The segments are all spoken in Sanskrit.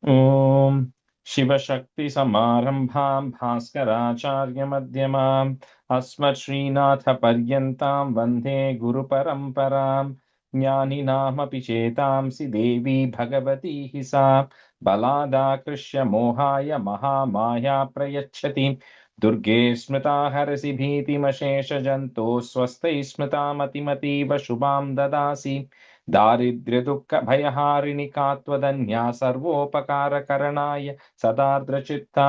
Om Shiva Shakti Samarambham Bhaskaracharya Madhyamam Asmat Srinatha Paryantam Vande Guru Paramparam Jnani Namapi Chetamsi Devi Bhagavati Hisa Balada Krishya Mohaya Mahamaya Prayachati Durge Smrita Harasi Bhiti Mashesha Janto Swastai Smrita Mati Shubham Dadasi दारिद्र्य दुःख भयहारिणि का त्वदन्या सर्वोपकारकरणाय सदार्द्रचित्ता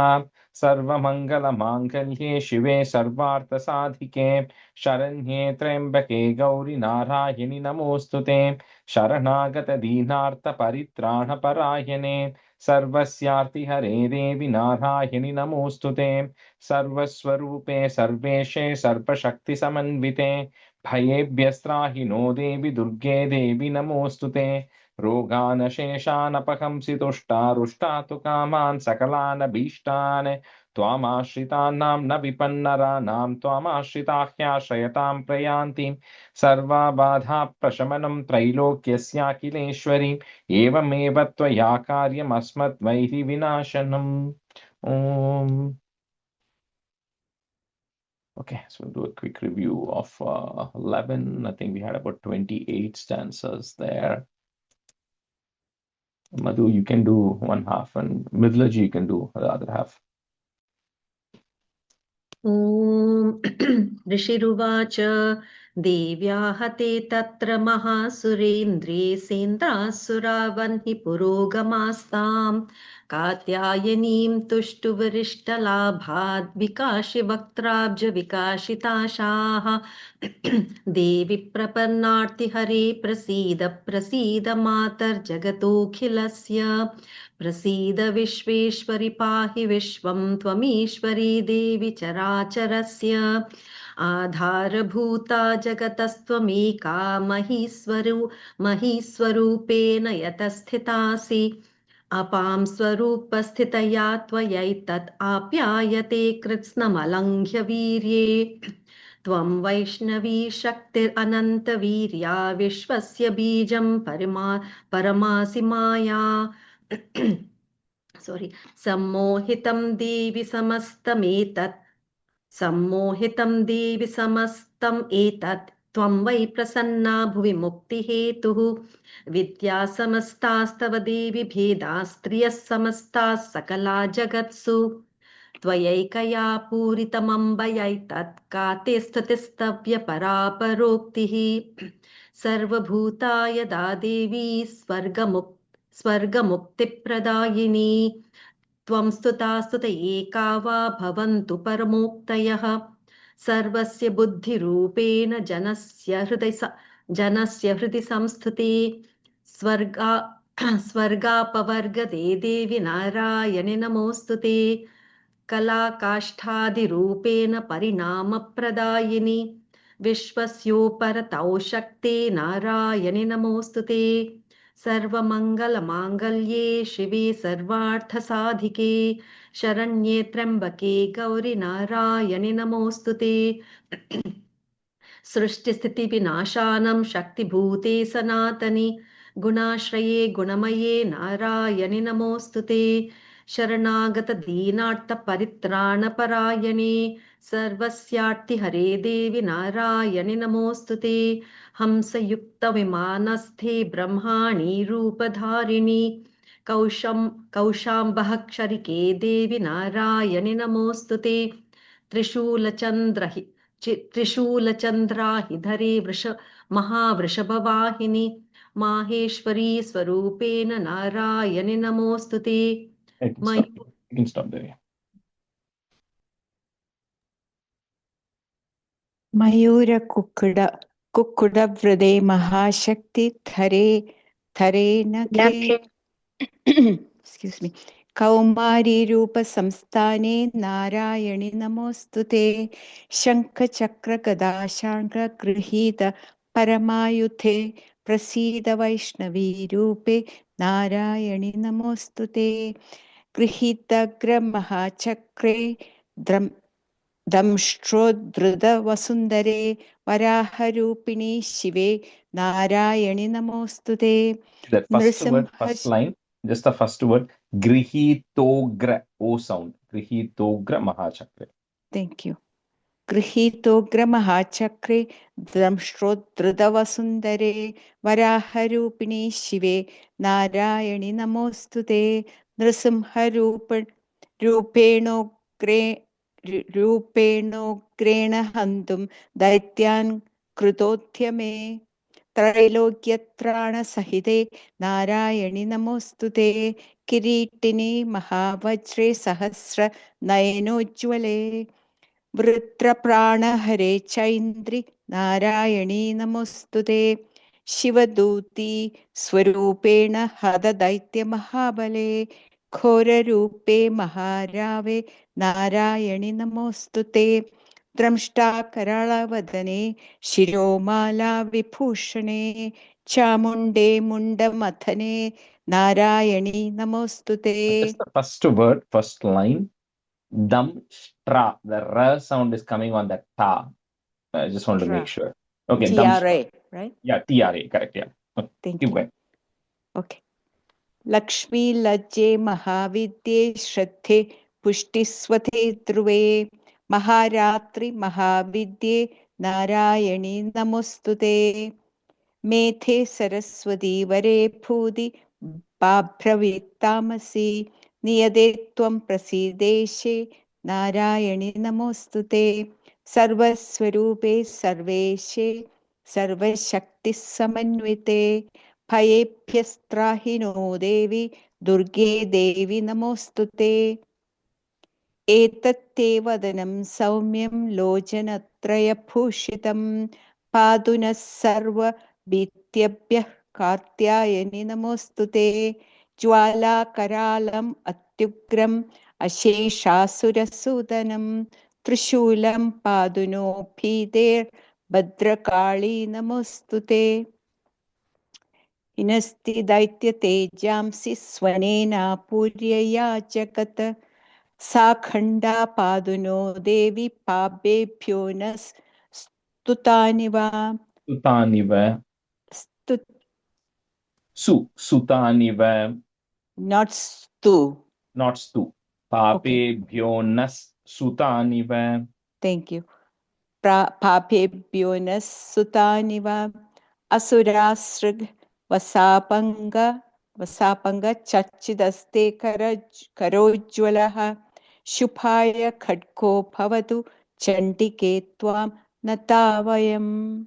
सर्वमङ्गलमाङ्गल्ये शिवे सर्वार्थसाधिके शरण्ये त्र्यम्बके गौरि नारायणि नमोऽस्तुते शरणागत दीनार्तपरित्राणपरायणे सर्वस्यार्तिहरे देवि नारायणि नमोऽस्तुते सर्वस्वरूपे सर्वेशे सर्वशक्तिसमन्विते भयेभ्यस्त्राहि नो देवि दुर्गे देवि नमोऽस्तुते रोगानशेषानपहंसि तुष्टारुष्टातु कामान् सकलानभीष्टान् त्वामाश्रितानां न विपन्नराणां त्वामाश्रिताह्याश्रयतां प्रयान्ति सर्वाबाधा प्रशमनं त्रैलोक्यस्याखिलेश्वरी एवमेव त्वया कार्यमस्मद्वैरि विनाशनम् ॐ Okay, so we'll do a quick review of 11. I think we had about 28 stanzas there. Madhu, you can do one half, and Midlaji, you can do the other half. ॐ ऋषिरुवाच देव्याः ते तत्र महासुरेन्द्रे सेन्द्रासुरा वह्नि पुरोगमास्ताम् कात्यायनीं तुष्टुवरिष्टलाभाद् विकाशि वक्त्राब्ज विकाशिताशाः देवि प्रपन्नार्तिहरे प्रसीद प्रसीद मातर्जगतोऽखिलस्य प्रसीद विश्वेश्वरि पाहि विश्वं त्वमीश्वरी देवि चराचरस्य आधारभूता जगतस्त्वमेका महीस्वरूपेण यतस्थितासि अपां स्वरूपस्थितया त्वयैतत् आप्यायते कृत्स्नमलङ्घ्य वीर्ये त्वं वैष्णवी शक्तिरनन्तवीर्या विश्वस्य बीजं परमासि माया sorry सम्मोहितं देवि समस्तम् एतत् त्वं वै प्रसन्ना भुवि मुक्तिहेतुः विद्या समस्तास्तव देवि भेदा स्त्रियः समस्ताः सकला जगत्सु त्वयैकया पूरितमम्बयैतत् का ते स्तुतिस्तव्य परापरोक्तिः सर्वभूता यदा देवी स्वर्गमुक्तिप्रदायिनी त्वं स्तुता स्तुत एका वा भवन्तु परमोक्तयः सर्वस्य बुद्धिरूपेण जनस्य हृदि संस्थिते स्वर्गापवर्गदे देवि नारायणि नमोऽस्तुते कलाकाष्ठादिरूपेण परिणामप्रदायिनि विश्वस्योपरतौ शक्ते नारायणि नमोऽस्तुते सर्वमङ्गलमाङ्गल्ये शिवे सर्वार्थसाधिके शरण्ये त्र्यम्बके गौरि नारायणि नमोऽस्तुते सृष्टिस्थितिविनाशानं शक्तिभूते सनातनि गुणाश्रये गुणमये नारायणि नमोऽस्तुते शरणागत दीनार्तपरित्राणपरायणे सर्वस्यार्तिहरे देवि नारायणि नमोऽस्तुते हंसयुक्तविमानस्थे ब्रह्माणि रूपधारिणि कौशाम्बः क्षरिके देवि नारायणि नमोऽस्तुते त्रिशूलचन्द्राहिधरे महावृषभवाहिनि माहेश्वरी स्वरूपेण नारायणि नमोऽस्तुते You can stop there. मयूर कुक्कुडवृदे महाशक्ति थरे नखे excuse me कौमारी रूप संस्थाने नारायणि नमोस्तुते शंख चक्र गदा शांख गृहीत परमायुधे प्रसीद वैष्णवी रूपे नारायणि नमोस्तुते गृहीतग्र महाचक्रे दंष्ट्रोद्धृत वसुंदरे वराहरूपिणी शिवे नारायणि नमोस्तुते That first word, first line, just the first word, Grihitogra, O sound. Grihitogra Mahachakre. Thank you. गृहीतोग्रमहाचक्रे दंष्ट्रोद्धृतवसुन्दरे वराहरूपिणे शिवे नारायणि नमोऽस्तु ते रूपेणोग्रेण हन्तुं दैत्यान् कृतोद्यमे त्रैलोक्यत्राणसहिते नारायणि नमोऽस्तु ते किरीटिनि महावज्रे सहस्रनयनोज्ज्वले वृत्रप्राणहरे चैन्द्रि नारायणी नमोऽस्तु ते शिवदूती स्वरूपेण हतदैत्यमहाबले घोररूपे महारावे नारायणि नमोऽस्तु ते द्रष्टाकराळवदने शिरोमाला विभूषणे चामुण्डे मुण्डमथने नारायणी नमोऽस्तु ते. Just the first word, first line. Damshtra. The R sound is coming on the ta. I just want to make sure. Okay, TRA, right? Yeah, TRA, correct. Yeah. Okay, Thank keep you. going. Okay. Lakshmi लज्जे महाविद्ये श्रद्धे पुष्टिस्वते ध्रुवे महारात्रि महाविद्ये नारायणी नमोस्तुते मेथे सरस्वती वरे भूदि बाभ्रवीत्तामसि नियते त्वं प्रसीदेशे नारायणि नमोस्तुते सर्वस्वरूपे सर्वेशे सर्वशक्तिसमन्विते भयेभ्यस्त्राहि नो देवि दुर्गे देवि नमोस्तुते एतत्ते वदनं सौम्यं लोचनत्रयभूषितं पातु नः सर्वभीत्यभ्यः कात्यायनि नमोऽस्तुते ज्वालाकरालम् अत्युग्रम् अशेषासुरसूदनं त्रिशूलं पातु नो भीतेर्भद्रकाली नमोऽस्तुते हिनस्ति दैत्यतेजांसि स्वनेनापूर्यया जगत् सा खण्डा पातु नो देवी पापेभ्यो न स्तुतानि वा Sutaniva. not stu. Not stu. Papebhyo nas sutaniva. Thank you. Papebhyo nas sutani va asurasrig vasapanga chachidaste karojjwalaha shubhaya khadko bhavatu chandike tvam natavayam.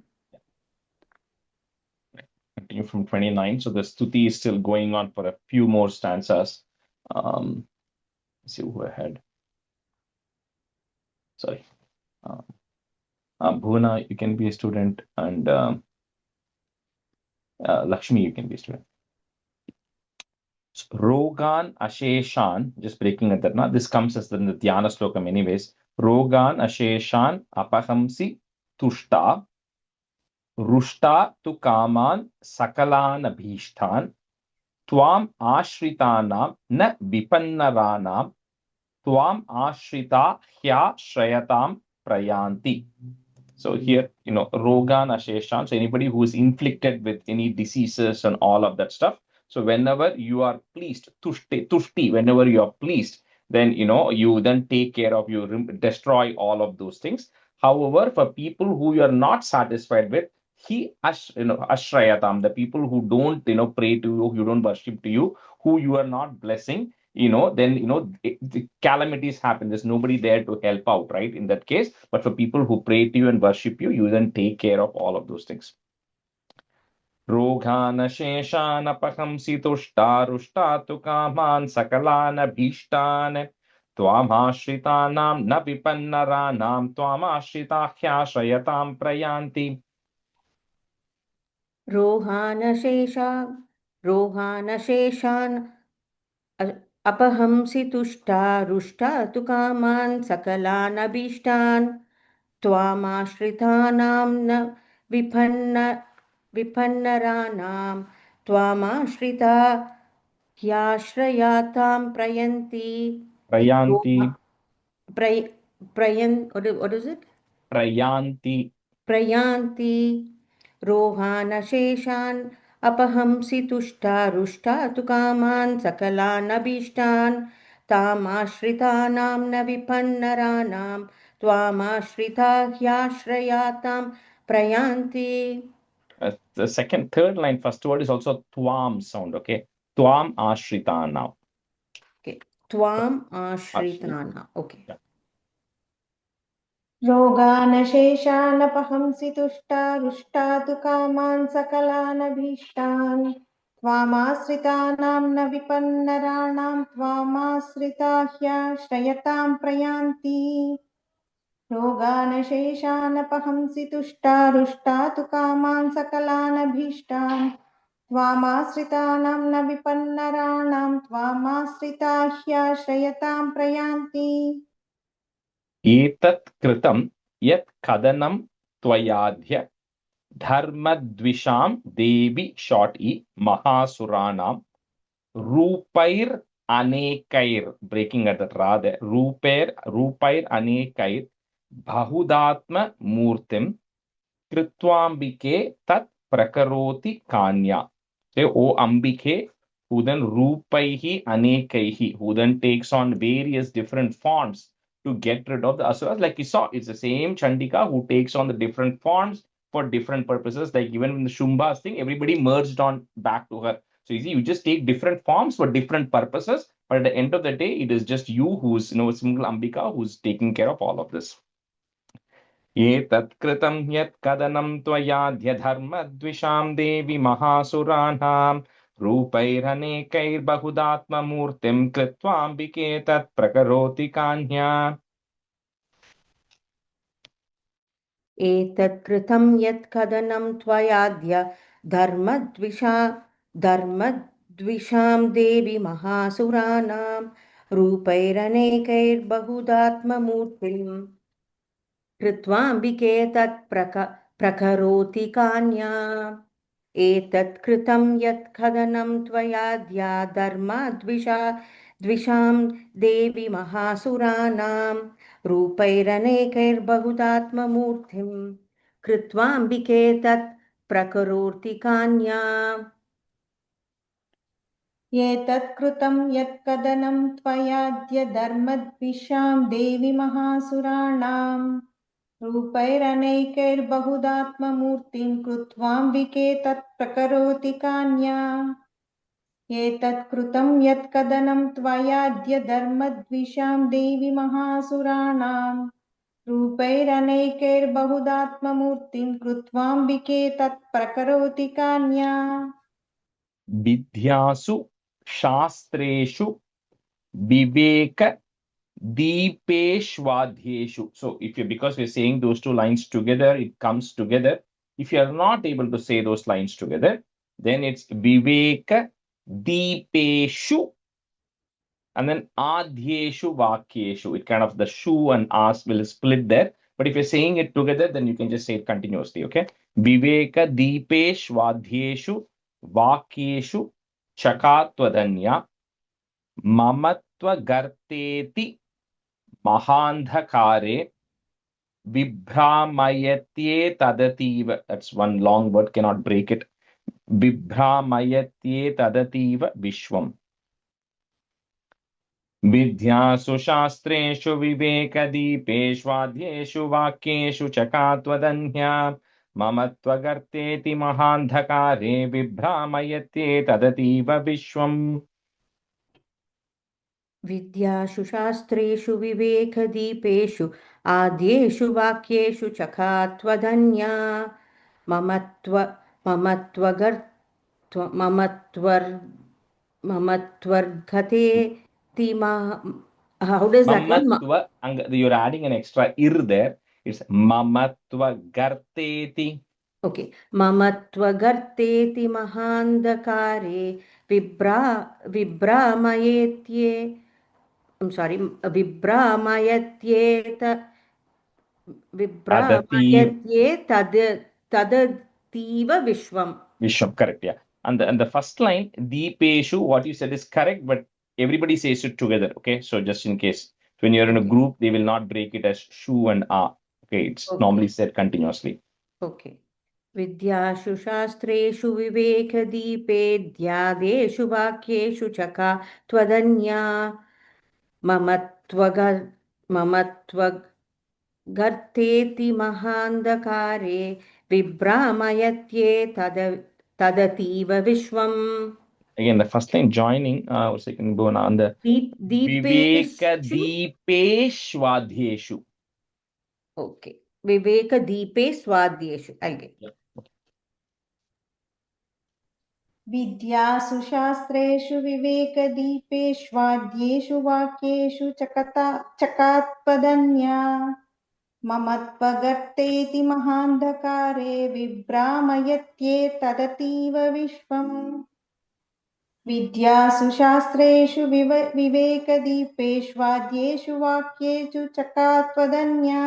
Continue from 29. So the stuti is still going on for a few more stanzas. Let's see who I had. Sorry. Bhuvana, you can be a student, and Lakshmi, you can be a student. So, Rogan Asheshan, just breaking at that now. This comes as the Dhyana Slokam anyways. Rogan Asheshan Apahamsi Tushta Rushta tu Kaman Sakalan Abhishtan Twam Ashritanam Na Vipannaranam Twam Ashrita Hya Shrayatam Prayanti. So here, Rogan Asheshan, so anybody who is inflicted with any diseases and all of that stuff. So whenever you are pleased, tushti, whenever you are pleased, then, you then take care of, you destroy all of those things. However, for people who you are not satisfied with, ashrayatam, the people who don't, pray to you, who don't worship to you, who you are not blessing, then, the calamities happen. There's nobody there to help out, right? In that case, but for people who pray to you and worship you, you then take care of all of those things. Roghan sheshan apahamsi tushta tu kaman sakalan abhishtan Twamashritanam na vipannaranam Twamashritahya shayatam prayanti. रोहानशेषान् अपहंसि तुष्टा रुष्टा तु कामान् सकलान् अभीष्टान् त्वामाश्रितानां न विपन्नराणां त्वामाश्रिता ह्याश्रयातां प्रयन्ति. What is it? Prayanti. Prayanti. Rohanasheshan अपहंसि तुष्टा रुष्टा तु कामान् सकलानभीष्टान् तामाश्रितानां न विपन्नराणां त्वामाश्रिता ह्याश्रयातां प्रयान्ति. The third line, first word is also twam sound, okay? Twam ashritana. Okay. Tvam ashritana. Okay. Yeah. रोगानशेषानपहंसि तुष्टा रुष्टा तु कामान् सकलानभीष्टान् त्वामाश्रितानां न विपन्नराणां त्वामाश्रिता ह्याश्रयतां प्रयान्ति. रोगानशेषानपहंसि तुष्टा रुष्टा तु कामान् सकलानभीष्टान् त्वामाश्रितानां न विपन्नराणां त्वामाश्रिता ह्याश्रयतां प्रयान्ति. एतत् कृतं यत् कदनं त्वयाद्य धर्मद्विषां देवी short e महासुराणां रूपैर अनेकैर, breaking at that ra there, रूपैर अनेकैर बहुदात्म मूर्तिं कृत्वाम्बिके तत् प्रकरोति कान्या. Say, O Ambike, who then Rupaihi Anekaihi, who then takes on various different forms to get rid of the asuras. Like you saw, it's the same Chandika who takes on the different forms for different purposes. Like even in the Shumbha's thing, everybody merged on back to her. So you see, you just take different forms for different purposes, but at the end of the day, it is just you who's, a single Ambika who's taking care of all of this. एतत् कृतं यत् कदनं त्वयाद्यधर्मद्विषां देवि महासुराणां रूपैरनेकैर्बहुदात्ममूर्तिं कृत्वाम्बिके तत् प्रकरोति कान्या. एतत् कृतं यत् कदनं त्वयाद्य धर्मद्विषां देवि महासुराणां रूपैरनेकैर्बहुदात्ममूर्तिं कृत्वाम्बिके तत् प्रकरोति कान्या. एतत् कृतं यत् कदनं त्वयाद्या द्विषां देवि महासुराणां रूपैरनेकैर्बहुदात्ममूर्तिं कृत्वाम्बिके तत् प्रकरोति कान्या. एतत् कृतं यत् कदनं त्वयाद्य धर्मद्विषां देवि महासुराणां रूपैरनेकैर्बहुदात्ममूर्तिं कृत्वाम्बिके तत् प्रकरोति कान्या. एतत् कृतं यत् कदनं त्वयाद्य धर्मद्विषां देवि महासुराणां रूपैरनेकैर्बहुदात्ममूर्तिं कृत्वाम्बिके तत् प्रकरोति कान्या. विद्यासु शास्त्रेषु विवेक deepeshwadhyeshu. So if you, because we're saying those two lines together, it comes together. If you are not able to say those lines together, then it's viveka deepeshu and then adhyeshu vakyeshu. It kind of, the shu and as will split there. But if you're saying it together, then you can just say it continuously. Okay. Viveka deepeshwadhyeshu vakyeshu chakatwadanya mamatva garteti Mahandhakare Vibhramayatye Tadativa. That's one long word, cannot break it. Vibhramayatye Tadativa Vishwam. Vidyasu Shastreshu Vivekadipeshwadhyeshu Vakyeshu Chakatwadanya Mamatvagarteti Mahandhakare Vibhramayatye Tadativa Vishwam. विद्यासु शास्त्रेषु विवेकदीपेषु आद्येषु वाक्येषु चकात्वधन्या ममत्वर्गते तिमा. How does that one? Mamatva, you're adding an extra ir there. It's Mamatva Garteti. Okay. ममत्वगर्तेति महान्धकारे विभ्रामयेत्ये. I'm sorry, विभ्रामयत्येत तदतीव Viswam. Vishwam, correct, yeah. And the first line, Deepeshu, what you said is correct, but everybody says it together, okay? So just in case, when you're in a group, they will not break it as shu and a. Okay, it's normally said continuously. Okay. विद्यासु शास्त्रेषु विवेकदीपेद्यादेषु वाक्येषु चका त्वदन्या मम त्वगर्तेति महान्धकारे विभ्रामयत्ये तदतीव विश्वम्. Again, the first line joining, or second go on the Viveka Deepeshwadhyeshu. Okay. Viveka Deepe Swadhyeshu. I'll get. Yeah. विद्यासु शास्त्रेषु विवेकदीपेष्वाद्येषु वाक्येषु चकात्पदन्या मम त्वगर्तेति महान्धकारे विभ्रामयत्येतदतीव विश्वम् विद्यासु शास्त्रेषु विवेकदीपेष्वाद्येषु वाक्येषु चकात्पदन्या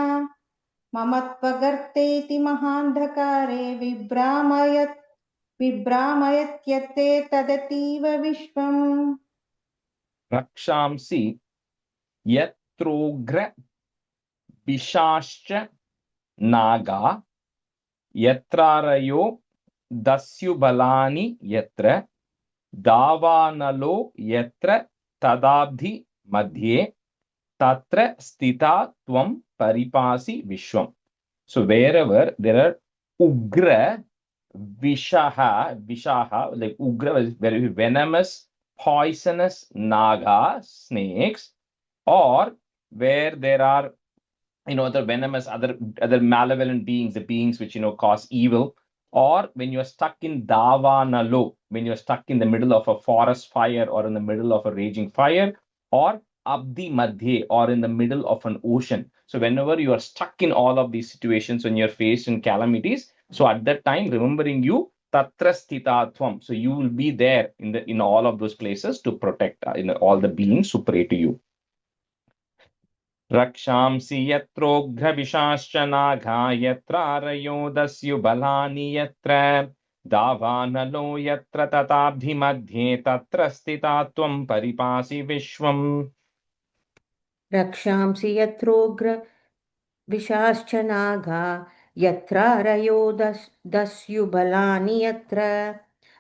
मम त्वगर्तेति महान्धकारे विभ्रामयत्यते तदतीव विश्वम् Rakshamsi yatrogra Bishascha Naga Yatrarayo Dasyubalani Yatra Davanalo Yatra Tadabdhi Madhye Tatra Stita Tvam Paripasi Vishwam. So wherever there are Ugra Vishaha, like Ugra is very venomous, poisonous Naga, snakes, or where there are, the venomous other malevolent beings, the beings which, cause evil, or when you are stuck in Davanalo, when you are stuck in the middle of a forest fire or in the middle of a raging fire, or Abdi Madhye, or in the middle of an ocean. So whenever you are stuck in all of these situations, when you're faced in calamities, so at that time, remembering you, Tatra Sthitatvam. So you will be there in all of those places to protect all the beings who pray to you. Rakshamsi yatroghravishaश्च नाघा यत्रारयोदस्युबलानि यत्र दावानलो यत्र तताब्धिमध्ये तत्र स्थिता त्वं परिपासि विश्वम्. रक्षांसि यत्रोग्र विशाश्च नागा यत्रारयो दस्युबलानि यत्र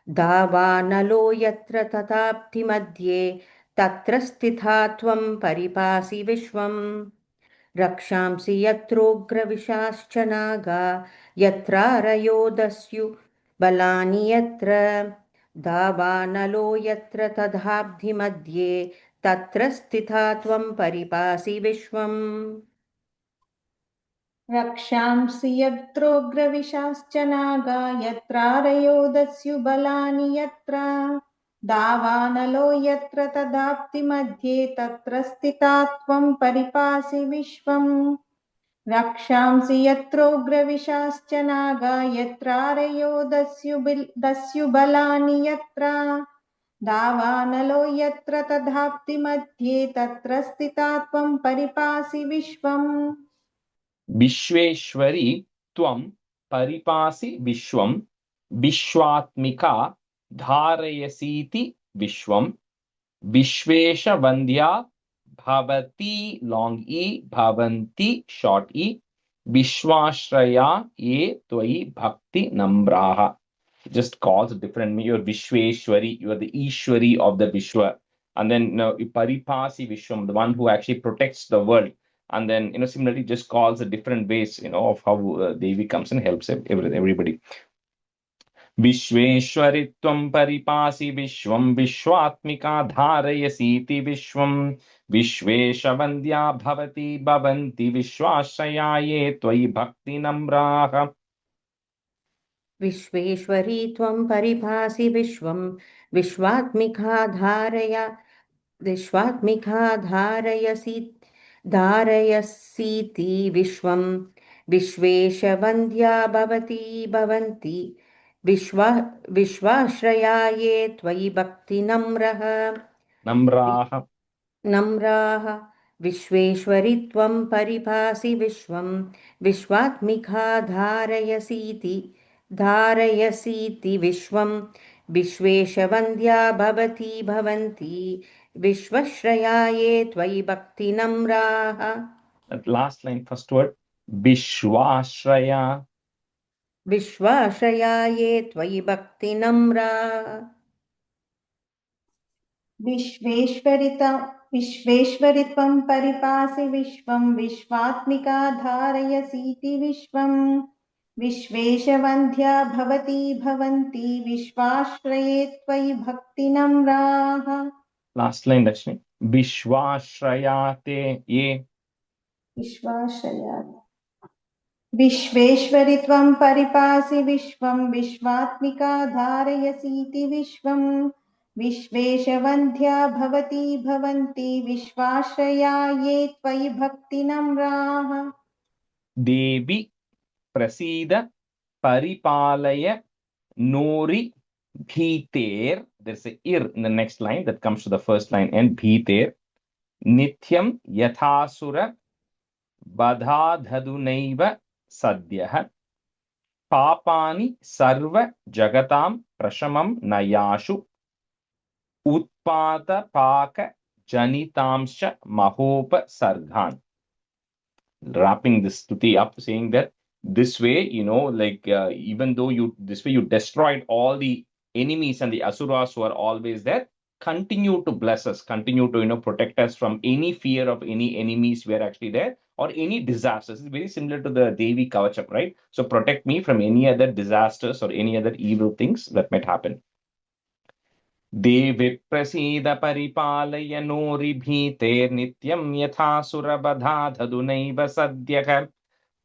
दावानलो यत्र तताप्ति मध्ये तत्र स्थिता त्वं परिपासि विश्वम् रक्षांसि यत्रोग्रविशाश्च नागा यत्रारयो दस्युबलानि यत्र दावानलो यत्र तथाब्धि मध्ये तत्र स्थिता त्वं परिपासि विश्वम् रक्षांसि यत्रोग्रविशाश्च नागा यत्रारयोदस्युबलानि यत्र दावानलो यत्र तदाप्तिमध्ये तत्र स्थिता त्वं परिपासि विश्वम् रक्षांसि यत्रोग्रविशाश्च नागा यत्रारयोदस्युबलानि यत्र दावानलो यत्र तदाप्तिमध्ये तत्र स्थिता त्वं परिपासि विश्वम् Vishweshwari Tvam Paripasi Vishwam Vishwatmika Dharayasiti Vishwam Vishvesha Vandhya Bhavati long E Bhavanti short E Vishwashraya Ye Tvai Bhakti Nambraha. Just calls a different me. You're Vishweshwari, you are the Ishwari of the Vishwa. And then Paripasi Vishwam, the one who actually protects the world. And then similarly just calls a different ways of how Devi comes and helps everybody. Vishweshwaritvam paripasi vishwam vishwatmika dharayasiti vishwam vishveshavandya bhavati bhavanti vishwashayaye tvai bhakti namraha. विश्वेश्वरी त्वं परिभासि विश्वं विश्वात्मिका धारयसीति विश्वं विश्वेशवन्द्या भवन्ति विश्वाश्रयाये त्वयि नम्राः विश्वेश्वरि त्वं परिभासि विश्वं विश्वात्मिका धारयसीति विश्वं विश्वेशवन्द्या भवन्ति विश्वश्रयाये त्वयि भक्तिनम्राः. That last line, first word, Vishwashraya. विश्वाश्रयाये त्वयि भक्तिनम्रा विश्वेश्वरि त्वं परिपासि विश्वं विश्वात्मिका धारयसीति विश्वं विश्वेशवन्ध्या भवती भवन्ति विश्वाश्रये त्वयि भक्तिनम्राः Last line, Lakshmi. Vishwashrayate ye. विश्वाश्रयात् विश्वेश्वरि त्वं परिपासि विश्वं विश्वात्मिका धारयसीति विश्वं विश्वेशवन्ध्या भवती भवन्ति विश्वाश्रया ये त्वयि भक्तिनम्राः Devi prasida paripalaya nori bhiter. There's a ir in the next line that comes to the first line, and bhiter nityam yathasura badhadhadunaiva sadyah papani sarva jagatam prashamam nayashu utpata paka janitamsha mahopa sarghan. Wrapping this stuti up, saying that this way, even though this way you destroyed all the enemies and the asuras who are always there, continue to bless us, continue to protect us from any fear of any enemies who are actually there, or any disasters. It's very similar to the Devi Kavacham, right? So protect me from any other disasters or any other evil things that might happen. देवि प्रसीद परिपालय नोरिभीतेर्नित्यं यथासुरवधाधदुनैव सद्यः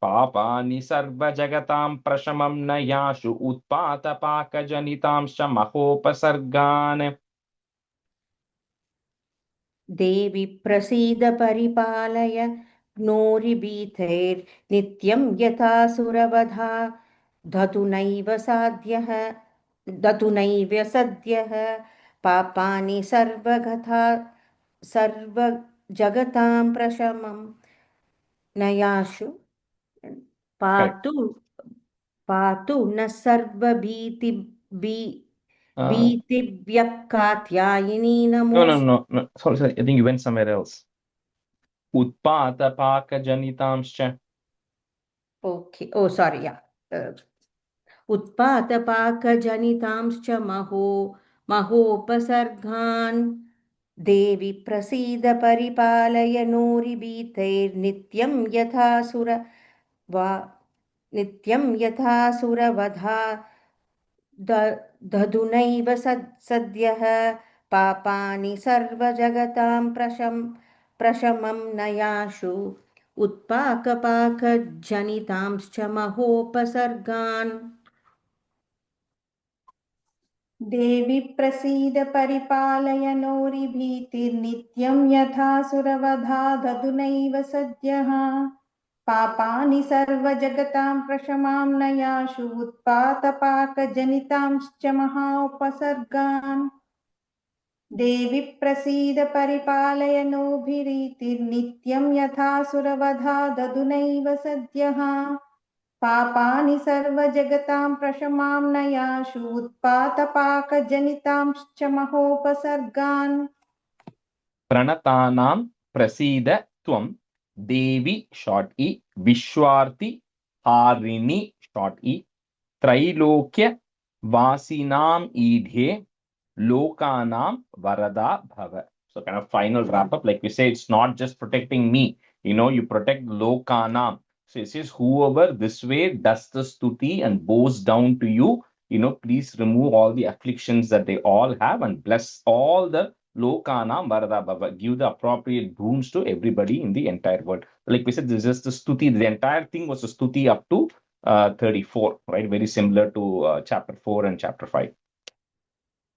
पापानि सर्वजगतां प्रशमं न याशु उत्पातपाकजनितांश्च महोपसर्गान् देवि प्रसीद परिपालय घ्नोरिभीतैर्नित्यं यथासुरवधा धतुनैव सद्यः पापानि सर्वजगतां प्रशमं नयाशु पातु न भीतिभ्यः कात्यायिनी नमोऽस्तु No. Sorry. I think you went somewhere else. Utpatapakajanitamscha. Okay. Oh, sorry. Yeah. उत्पातपाकजनितांश्च महोपसर्गान् देवि प्रसीद परिपालय नित्यं यथासुरवधा दधुनैव सद्यः पापानि सर्वजगतां प्रशमं नयाशु उत्पाकपाकजनितांश्च महोपसर्गान् देवि प्रसीद परिपालय नोरिभीतिर्नित्यं यथासुरवधा ददुनैव सद्यः पापानि सर्वजगतां प्रशमां नयाशु उत्पातपाकजनितांश्च महाउपसर्गान् देवि प्रसीद परिपालय नोभिरीतिर्नित्यं यथासुरवधा ददुनैव सद्यः पापानि सर्वजगतां प्रशमां नयाशु उत्पातपाकजनितांश्च महोपसर्गान् Pranatanam prasida tvam devi short e vishwarti harini short e trailokya vasinam idhe lokanam varada bhava. So kind of final wrap up, like we say, it's not just protecting me, you protect lokanam. So it says whoever this way does the stuti and bows down to you, please remove all the afflictions that they all have and bless all the lokanam varada bhava. Give the appropriate boons to everybody in the entire world. Like we said, this is the stuti. The entire thing was a stuti up to 34, right? Very similar to chapter 4 and chapter 5.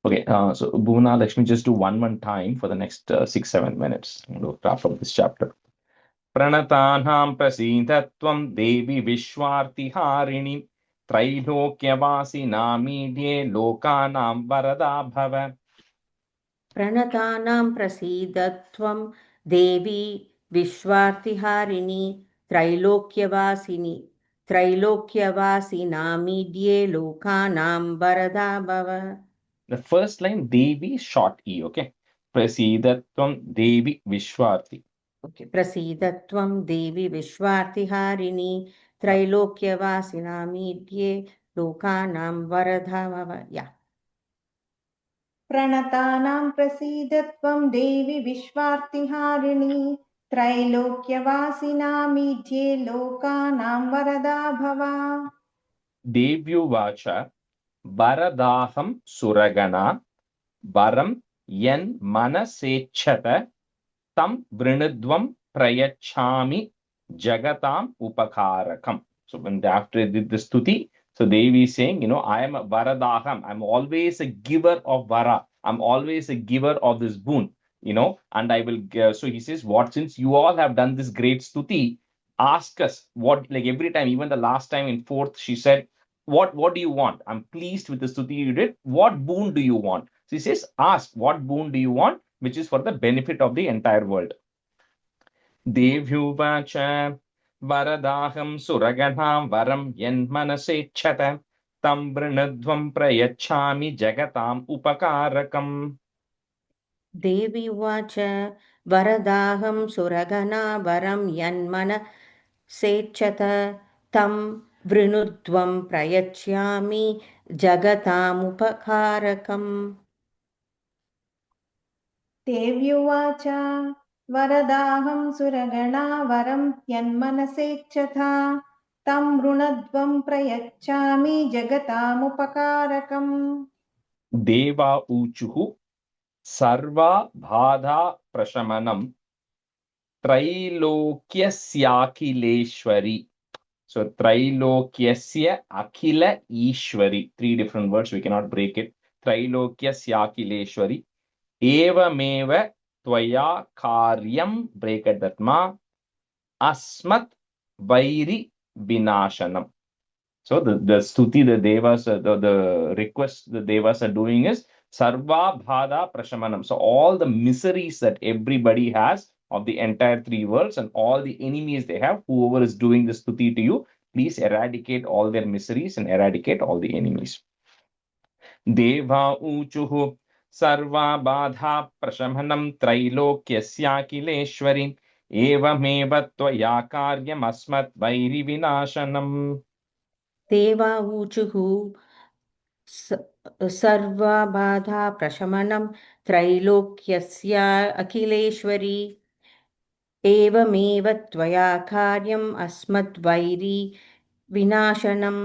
Okay, so Bhuvana, Lakshmi, just do one time for the next 6-7 minutes. We'll wrap up this chapter. Pranatanam prasidhatvam devi vishwartiharini trailokhyavasi namidye lokanam varada bhava. प्रणतानां प्रसीदत्वं देवी विश्वार्तिहारिणी त्रैलोक्यवासिनामीड्ये लोकानां वरदा भव. The first line, Devi, short E, okay? Prasidatvam Devi Vishwarti. Okay. प्रसीदत्वं देवी विश्वार्तिहारिणी त्रैलोक्यवासिनामीड्ये लोकानां वरदा भव या प्रणतानां प्रसीद त्वं देवि विश्वार्तिहारिणी त्रैलोक्यवासिनामीड्ये लोकानां वरदा भव देव्युवाच वरदाहं सुरगणा वरं यन्मनसेच्छत तं वृणुध्वं प्रयच्छामि jagatam upakarakam. So when after the stuti, so Devi is saying, I am a varadaham. I'm always a giver of vara. I'm always a giver of this boon, and I will. So he says, what since you all have done this great stuti, ask us what, like every time, even the last time in fourth, she said, what do you want? I'm pleased with the stuti you did. What boon do you want? So he says, ask what boon do you want, which is for the benefit of the entire world. देव्युवाच वरदाहं सुरगणां वरं यन्मनसेच्छत तं वृणध्वं प्रयच्छामि जगताम् उपकारकम्. देवी उवाच वरदाहं सुरगणा वरं यन्मनसेच्छत तं वृणुध्वं प्रयच्छामि जगतामुपकारकम् देव्युवाच वरदाहं सुरगणा वरं यन्मनसेच्छता तं वृणध्वं प्रयच्छामि जगतामुपकारकम् देवा ऊचुः सर्वा बाधा प्रशमनं त्रैलोक्यस्याखिलेश्वरी. So Trilokyasya Akhila Ishwari. 3 different words, we cannot break it. Trilokyasya Akhileshwari. Evameva Tvaya Karyam, break at that ma. Asmat Vairi Vinashanam. So the stuti the devas, the request the devas are doing is Sarva Bhada Prashamanam. So all the miseries that everybody has of the entire 3 worlds and all the enemies they have, whoever is doing the stuti to you, please eradicate all their miseries and eradicate all the enemies. Deva Uchuhu Sarva Badha Prashamanam Trilokyasyakhileshwari Evameva Tvaya Karyam Asmat Vairi Vinashanam. देवा ऊचुः सर्वबाधा प्रशमनं त्रैलोक्यस्य अखिलेश्वरी एवमेव त्वया कार्यम् अस्मद्वैरी विनाशनम्.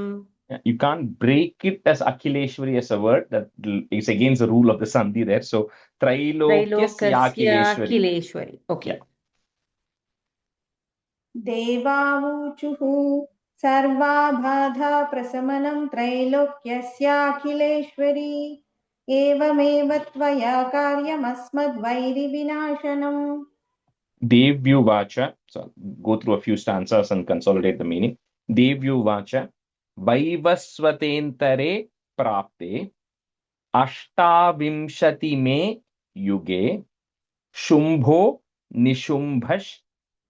You can't break it as Akhileshwari as a word. That is against the rule of the Sandhi there. So Trilokyasya Akhileshwari. Okay. Yeah. देवावूचुः सर्वा बाधा प्रशमनं त्रैलोक्यस्याखिलेश्वरी एवमेव त्वया कार्यमस्मद्वैरिविनाशनम् Devyuvacha. So go through a few stanzas and consolidate the meaning. Devyuvacha Vaivasvatentare prapte Ashtavimshati me yuge Shumbho Nishumbhash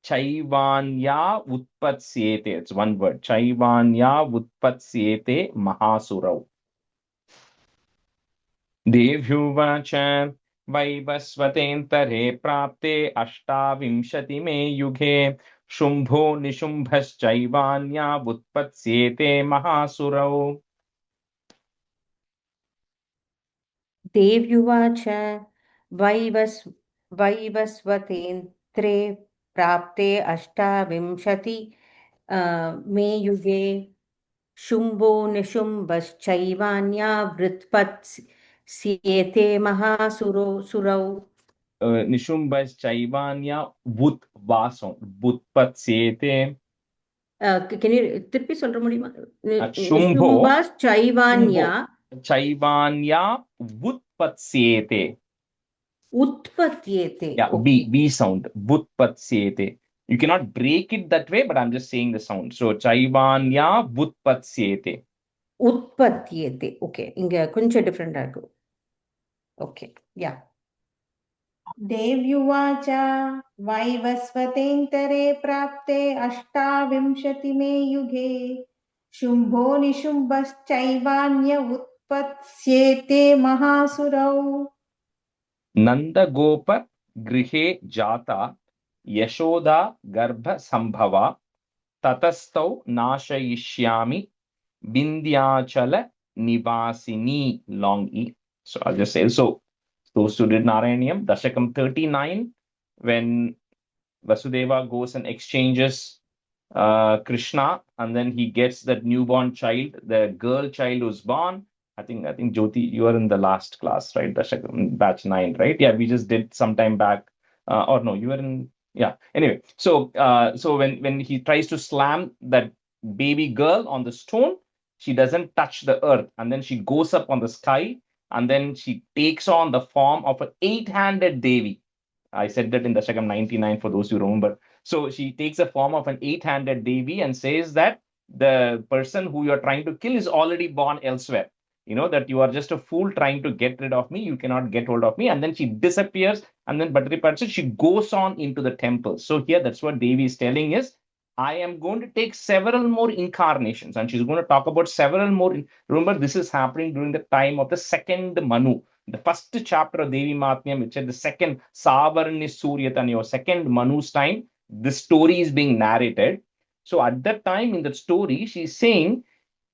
Chaivanya Utpatsyete. It's one word. Chaivanya Utpatsyete Mahasurau. देव्युवाच वैवस्वतेन्तरे प्राप्ते अष्टाविंशति मे युगे शुम्भो निशुम्भश्चैवान्यावुत्पत्स्येते महासुरौ. देव्युवाच वैवस्वतेन्द्रे प्राप्ते अष्टाविंशति मे युगे शुम्भो निशुम्भश्चैवान्या वृत्पत्स्येते महासुरौ. निशुम्भश्चैवान्या वुत्पत्स्येते. Can you திருப்பி சொல்ற முடியுமா? शुम्भो चैवान्या वुत्पत्स्येते. उत्पत्त्येते. Yeah, B sound. Vutpatsyete. You cannot break it that way, but I'm just saying the sound. So Chaivanya Vutpatsyete. उत्पत्त्येते. Okay. இங்க கொஞ்சம் டிஃபரெண்டா இருக்கு. Okay. Yeah. देव्युवाच वैवस्वतेन्तरे प्राप्ते अष्टाविंशति मे युगे शुम्भो निशुम्भश्चैवान्य उत्पत्स्येते महासुरौ Nandagopa Grihe Jata Yashoda Garbha Sambhava tatastau nashayishyami Vindhyachala Nivasini, long E. So I'll just say, so those who did Narayaniam, Dashakam 39, when Vasudeva goes and exchanges Krishna, and then he gets that newborn child, the girl child who's born. I think Jyoti, you are in the last class, right? Dashakam batch 9, right? Yeah, we just did some time back. Or no, you were in, yeah. Anyway, so when he tries to slam that baby girl on the stone, she doesn't touch the earth, and then she goes up on the sky, and then she takes on the form of an eight-handed Devi. I said that in Dashakam 99 for those who remember. So she takes the form of an eight-handed Devi and says that the person who you're trying to kill is already born elsewhere. That you are just a fool trying to get rid of me. You cannot get hold of me. And then she disappears. And then Bhadrapada says she goes on into the temple. So here, that's what Devi is telling is, I am going to take several more incarnations. And she's going to talk about several more. Remember, this is happening during the time of the second Manu. The first chapter of Devi Mahatmyam, which is the second Savarni Suryatanyo, second Manu's time, this story is being narrated. So at that time in the story, she's saying,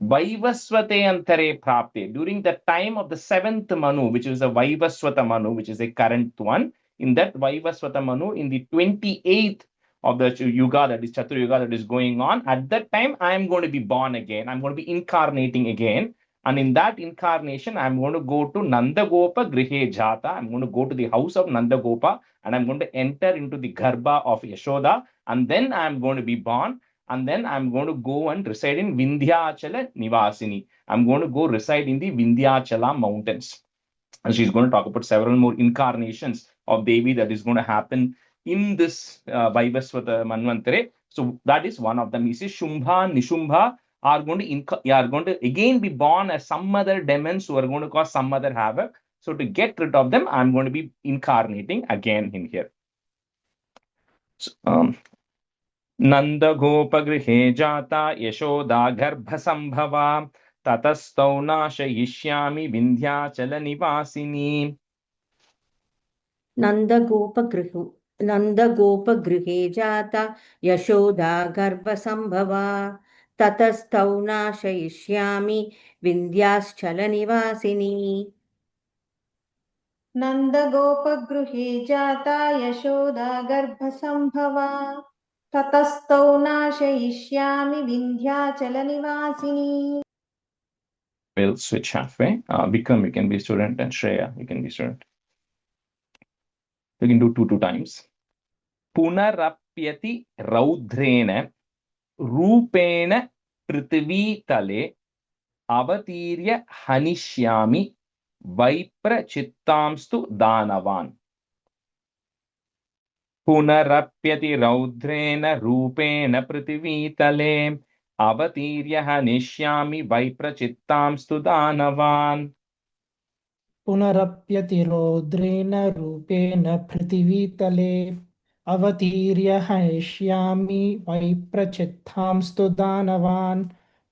Vaivasvate Antare Prapte. During the time of the seventh Manu, which is the Vaivasvata Manu, which is the current one, in that Vaivasvata Manu, in the 28th of the Yuga, that is Chatur Yuga, that is going on, at that time, I am going to be born again. I'm going to be incarnating again. And in that incarnation, I'm going to go to Nandagopa Grihe Jata. I'm going to go to the house of Nandagopa and I'm going to enter into the Garbha of Yashoda. And then I'm going to be born. And then I'm going to go and reside in Vindhyachala Nivasini. I'm going to go reside in the Vindhyachala mountains. And she's going to talk about several more incarnations of Devi that is going to happen in this Vaivasvata Manvantare. So that is one of them. He says Shumbha, Nishumbha are going to again be born as some other demons who are going to cause some other havoc. So to get rid of them, I'm going to be incarnating again in here. So, Nandagopagrihe jata Yashoda Garbhasambhava Tatastau Nashayishyami Vindhyachala Nivasini. नन्दगोपगृहे जाता यशोदा गर्भसम्भवा ततस्तौ नाशयिष्यामि विन्ध्याचलनिवासिनी नन्दगोपगृहे जाता यशोदा गर्भसम्भवा ततस्तौ नाशयिष्यामि विन्ध्याचलनिवासिनी. We'll switch halfway. Vikram, you can be student, and Shreya, you can be student. We can do two times. Punarapyati raudhrena rupena prithvi tale avatirya hanishyami vaipra chittamstu danavan. Punarapyati raudhrena rupena prithvi tale avatirya hanishyami vaipra chittamstu danavan. पुनरप्यति रौद्रेण रूपेण पृथिवीतले अवतीर्य हनिष्यामि वैप्रचित्तांस्तु दानवान्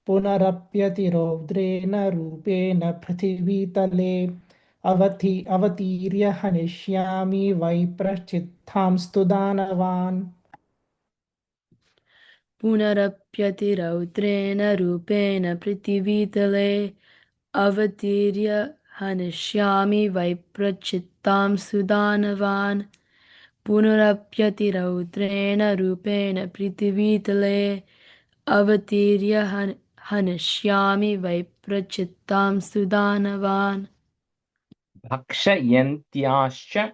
पुनरप्यति रौद्रेण रूपेण पृथिवीतले अवतीर्य हनिष्यामि वैप्रचित्तांस्तु दानवान् पुनरप्यति रौद्रेण रूपेण पृथिवीतले अवतीर्य हनिष्यामि वैप्रचित्तांस्तु दानवान् पुनरप्यति रौद्रेण रूपेण पृथिवीतले अवतीर्य हनिष्यामि वैप्रचित्तांस्तु दानवान्. Bhakshayantyascha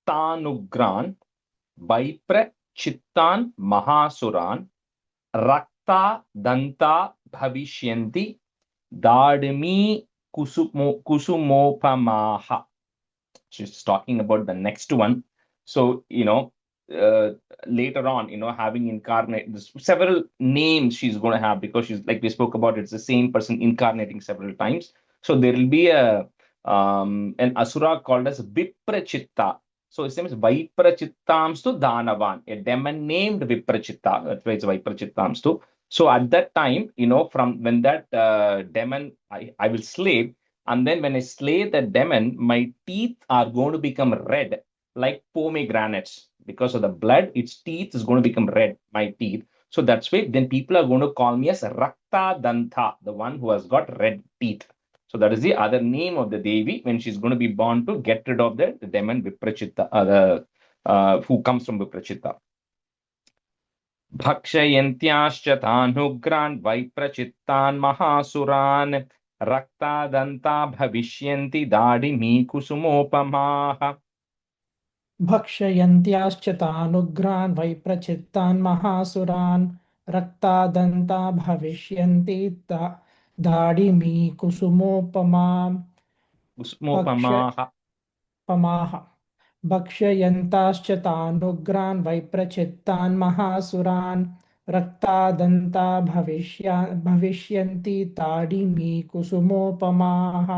tanugran vaipra chittan mahasuran rakta danta bhavishyanti dadmi kusumopamaha. She's talking about the next one. So, later on, having incarnate, there's several names she's going to have because she's, like we spoke about, it's the same person incarnating several times. So there will be an asura called as Viprachitta. So his name is Viprachittamstu Danavan, a demon named Viprachitta. That's why it's Viprachittamstu. So at that time, from when that demon I will slay, and then when I slay the demon, my teeth are going to become red like pomegranates. Because of the blood, its teeth is going to become red, my teeth. So that's why then people are going to call me as Rakta Danta, the one who has got red teeth. So that is the other name of the Devi when she's going to be born to get rid of the demon Viprachitta, who comes from Viprachitta. भक्षयन्त्याश्च तानुग्रान् वैप्रचित्तान् महासुरान् रक्तादन्ता भविष्यन्ति दाडिमीकुसुमोपमाः भक्षयन्त्याश्च तानुग्रान् वैप्रचित्तान् महासुरान् रक्तादन्ता भविष्यन्ति दाडिमी कुसुमोपमाम् कुसुमोपमाः पमाः भक्षयन्ताश्च तानुग्रान् वैप्रचित्तान् महासुरान् रक्तादन्ता भविष्यन्ति ताडिमी कुसुमोपमाः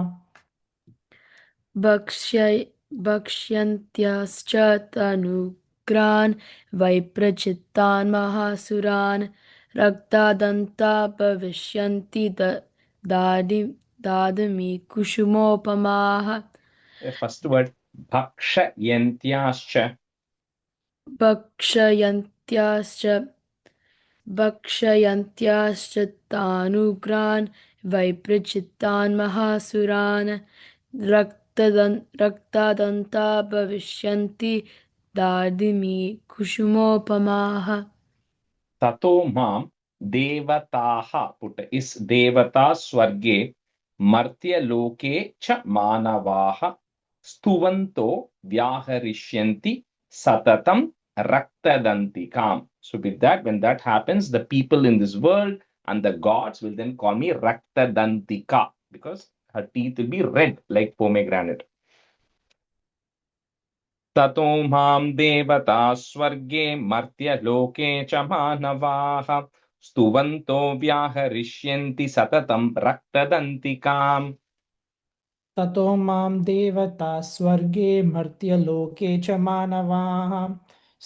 भक्ष्यन्त्याश्च तनुग्रान् वैप्रचित्तान् महासुरान् रक्तादन्ता भविष्यन्ति दादमी कुसुमोपमाः First word भक्षयन्त्याश्च भक्षयन्त्याश्च तानुग्रान् वैप्रचित्तान् महासुरान् रक्तादन्ता भविष्यन्ति दादिमी कुसुमोपमाः ततो मां देवताः पुट इस देवता स्वर्गे मर्त्यलोके च मानवाः स्तुवन्तो व्याहरिष्यन्ति सततं raktadantikaam. So with that, when that happens, the people in this world and the gods will then call me Raktadantika because her teeth will be red like pomegranate. ततो मां देवता स्वर्गे मर्त्यलोके च मानवाः स्तुवन्तो व्याहरिष्यन्ति सततं रक्तदन्तिकाम् ततो मां देवता स्वर्गे मर्त्यलोके च मानवाः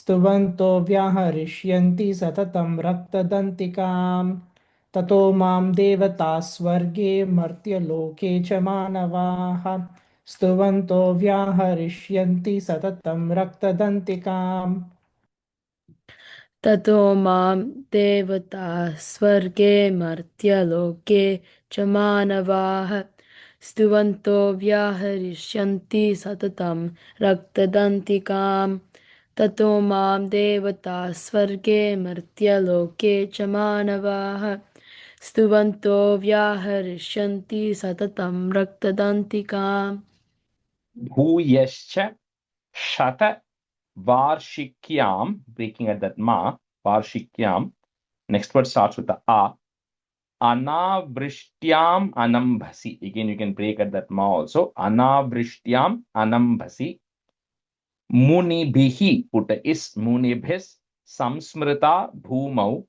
स्तुवन्तो व्याहरिष्यन्ति सततं रक्तदन्तिकाम् ततो मां देवता स्वर्गे मर्त्यलोके च मानवाः स्तुवन्तो व्याहरिष्यन्ति सततं रक्तदन्तिकाम् ततो मां देवता स्वर्गे मर्त्यलोके च मानवाः स्तुवन्तो व्याहरिष्यन्ति सततं रक्तदन्तिकाम् ततो मां देवता स्वर्गे मर्त्यलोके च मानवाः स्तुवन्तो व्याहरिष्यन्ति सततं रक्तदन्तिकाम् भूयश्च शत varshikyam, breaking at that ma varshikyam. Next word starts with the a. Anavrishyam anambhasi. Again, you can break at that ma also. Anavrishyam anambhasi. Munibhihi, put a is munibhis samsmrita bhumau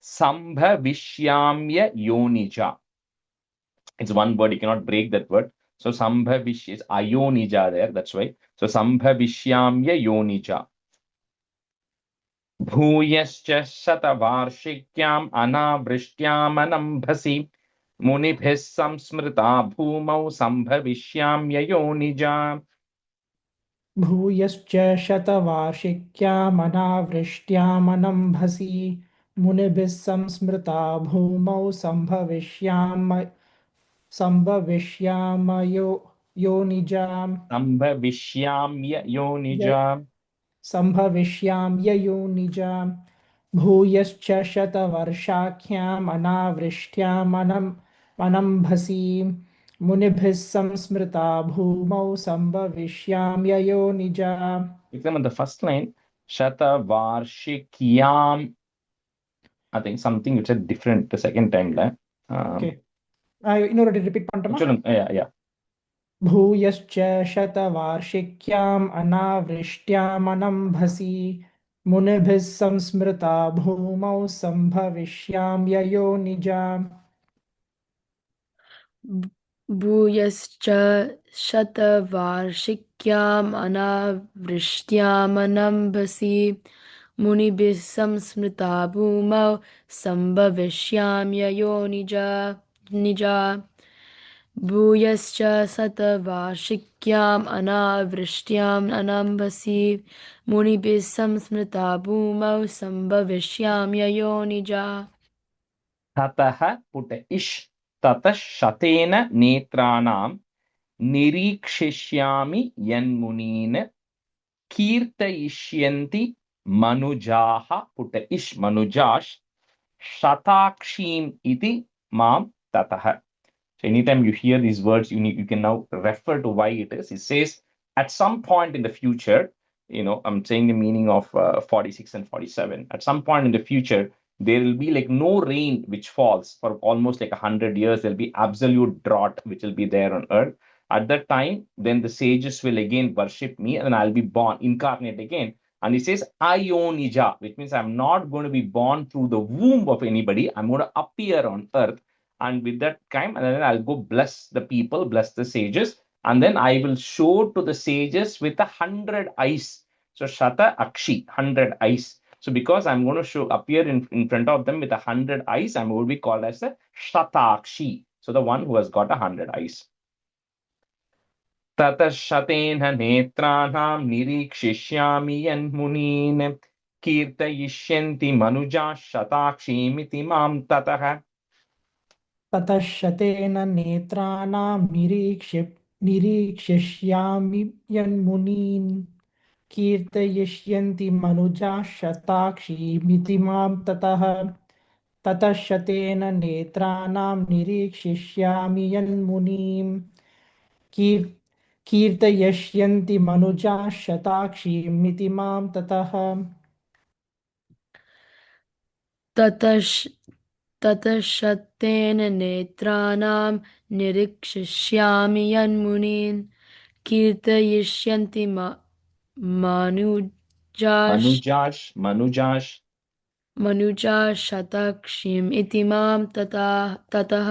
sambhavishyamya yonija. It's one word, you cannot break that word. So sambhavish is ayonija there, that's why. So sambhavishyamya yonija. भूयश्च शतवार्षिक्याम् अनावृष्ट्यामनम्भसि मुनिभिः संस्मृता भूमौ सम्भविष्याम्ययोनिजा भूयश्च शतवार्षिक्यामनावृष्ट्यामनम्भसि मुनिभिः संस्मृता भूमौ सम्भविष्यामयो योनिजाम् सम्भविष्याम्ययोनिजा सम्भविष्याम्ययोनिजाम् भूयश्च शतवर्षाख्याम् अनावृष्ट्यामनम्भसि मुनिभिः संस्मृता भूमौ सम्भविष्याम्ययोनिजाम् Examine the first line shatavarshikyam. I think something you said different the second time there. Okay. இன்னொரு repeat பண்ணட்டுமா? Yeah. भूयश्च शतवार्षिक्याम् अनावृष्ट्यामनम्भसि मुनिभिः संस्मृता भूमौ सम्भविष्याम्ययोनिजाम् भूयश्च शतवार्षिक्याम् अनावृष्ट्यामनम्भसि मुनिभिः संस्मृता भूमौ सम्भविष्याम्ययोनिजा भूयश्च शतवार्षिक्याम् अनावृष्ट्याम् अनम्भसि मुनिभिः संस्मृता भूमौ सम्भविष्याम्ययो निजा. ततः पुट इष् ततः शतेन नेत्राणां निरीक्षिष्यामि यन्मुनीन् कीर्तयिष्यन्ति मनुजाः पुट इष् मनुजाश् शताक्षीम् इति मां ततः. So anytime you hear these words, you can now refer to why it is. It says at some point in the future, I'm saying the meaning of 46 and 47. At some point in the future, there will be like no rain which falls for almost like 100 years. There'll be absolute drought which will be there on earth. At that time, then the sages will again worship me, and then I'll be born, incarnate again. And it says Ayonija, which means I'm not going to be born through the womb of anybody. I'm going to appear on earth. And with that time, and then I'll go bless the people, bless the sages, and then I will show to the sages with 100 eyes. So Shata Akshi, 100 eyes. So because I'm going to appear in front of them with 100 eyes, I'm going to be called as the Shatakshi. So the one who has got 100 eyes. ततः शतेन नेत्राणां निरीक्षिष्यामि यन्मुनीन् कीर्तयिष्यन्ति मनुजाः शताक्षीमिति मां ततः. ततः शतेन नेत्राणां निरीक्षिष्यामि यन्मुनीन् कीर्तयिष्यन्ति मनुजाः शताक्षीमिति मां ततः. ततः शतेन नेत्राणां निरीक्षिष्यामि यन्मुनीं कीर्तयिष्यन्ति मनुजाः शताक्षीमिति मां ततः. ततः शतेन नेत्राणां निरीक्षिष्यामि यन्मुनीन् कीर्तयिष्यन्ति मनुजाः शताक्षीम् इति मां ततः.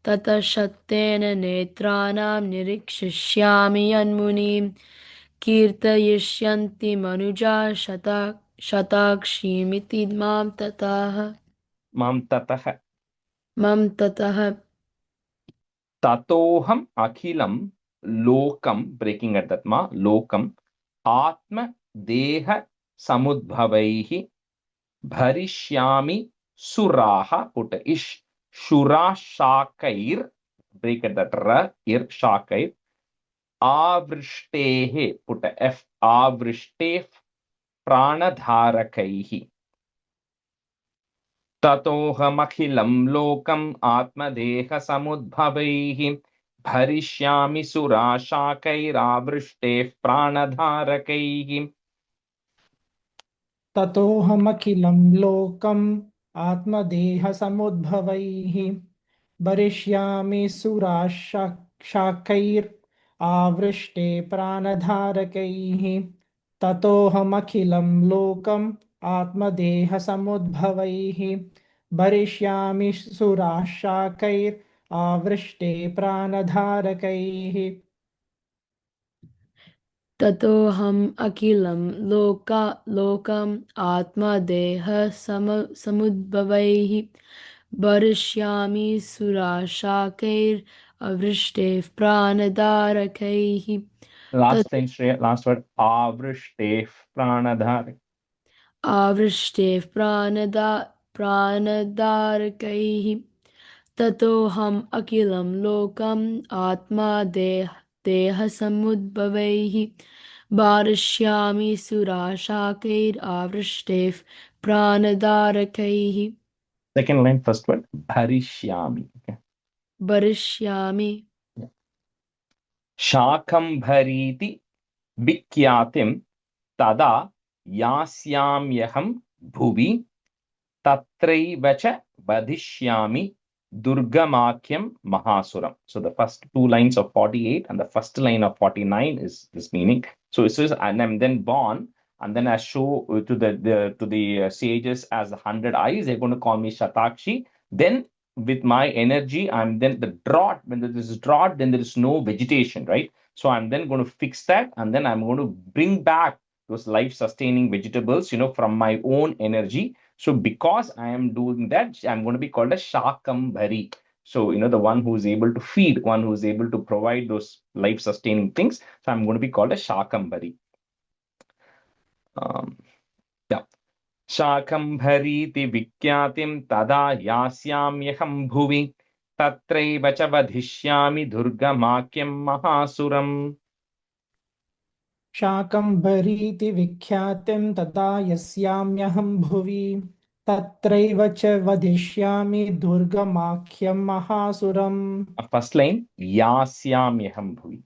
ततः शतेन नेत्राणां निरीक्षिष्यामि यन्मुनीं कीर्तयिष्यन्ति मनुजाः शताक्षीमिति मां ततः. ततोहम अखिलम लोकम ब्रेकिंग एट दैट मा लोकम आत्म देह समुद्भवैः भरिष्यामि सुराः पुट इश शुरा शाकैर ब्रेक एट दैट र इर शाकैर आवृष्टेः पुट एफ आवृष्टे प्राणधारकैः. ततोहमखिलं लोकम् आत्मदेहसमुद्भवैः भरिष्यामि सुराशाकैरावृष्टेः प्राणधारकैः. ततोऽहमखिलं लोकम् आत्मदेहसमुद्भवैः भरिष्यामि सुराशाकैरावृष्टे प्राणधारकैः. ततोऽहमखिलं लोकम् आत्मदेहसमुद्भवैः भरिष्यामि सुराशाकैरावृष्टे प्राणधारकैः. ततोऽहम् अखिलं लोकम् आत्मदेहसमुद्भवैः भरिष्यामि सुराशाकैरवृष्टेः प्राणधारकैः. Last line, Shreya, last word, आवृष्टेः प्राणधारकैः. आवृष्टेः प्राणधारकैः. ततोऽहम् अखिलं लोकम् आत्मादेहसमुद्भवैः भरिष्यामि सुराशाकैरावृष्टेः प्राणधारकैः. Second line, first word, bharishyami. Okay. भरिष्यामि शाकम्भरीति विख्यातिं तदा यास्याम्यहं भुवि तत्रैव च वधिष्यामि दुर्गमाख्यं mahasuram. So the first two lines of 48 and the first line of 49 is this meaning. So it says, and I'm then born, and then I show to the sages as 100 eyes. They're going to call me Shatakshi. Then with my energy, I'm then the drought. When there is drought, then there is no vegetation, right? So I'm then going to fix that, and then I'm going to bring back those life-sustaining vegetables, from my own energy. So because I am doing that, I'm going to be called a Shakambhari. So, the one who is able to feed, one who is able to provide those life sustaining things. So, I'm going to be called a Shakambari. Yeah. शाकम्भरीति विख्यातिं तदा यास्याम्यहं भुवि तत्रैव च वधिष्यामि दुर्गमाख्यं महासुरम् शाकम्भरीति विख्यातिं तदा यस्याम्यहं भुवि तत्रैव च वदिष्यामि दुर्गमाख्यं महासुरम्। फर्स्ट लाइन यास्याम्यहं भुवि।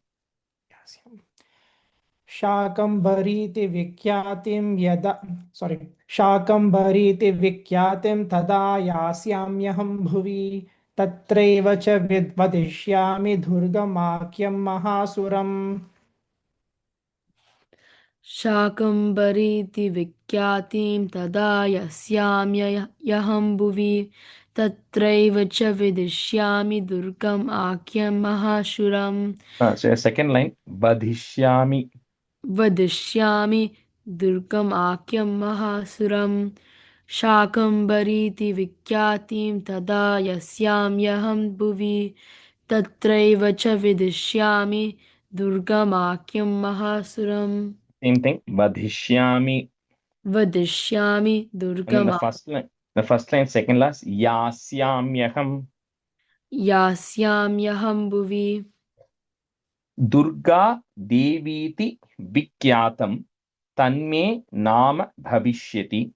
शाकम्भरीति विख्यातिं शाकम्भरीति विख्यातिं तदा यास्याम्यहं भुवि तत्रैव च वदिष्यामि दुर्गमाख्यं महासुरम्। शाकम्भरीति विख्यातिं तदा यस्याम्यहं भुवि तत्रैव च विदिष्यामि दुर्गम् आख्यं महाशुरम्। So second line वधिष्यामि वदिष्यामि दुर्गम् आख्यं महासुरम्। शाकम्भरीति विख्यातिं तदा यस्याम्यहं भुवि तत्रैव च विदिष्यामि दुर्गमाख्यं महासुरम्। same thing वधिष्यामि वदिष्यामि and then दुर्गम् the first line second last यास्याम्यहं यास्याम्यहं भुवि दुर्गा देवीति विख्यातं तन्मे नाम भविष्यति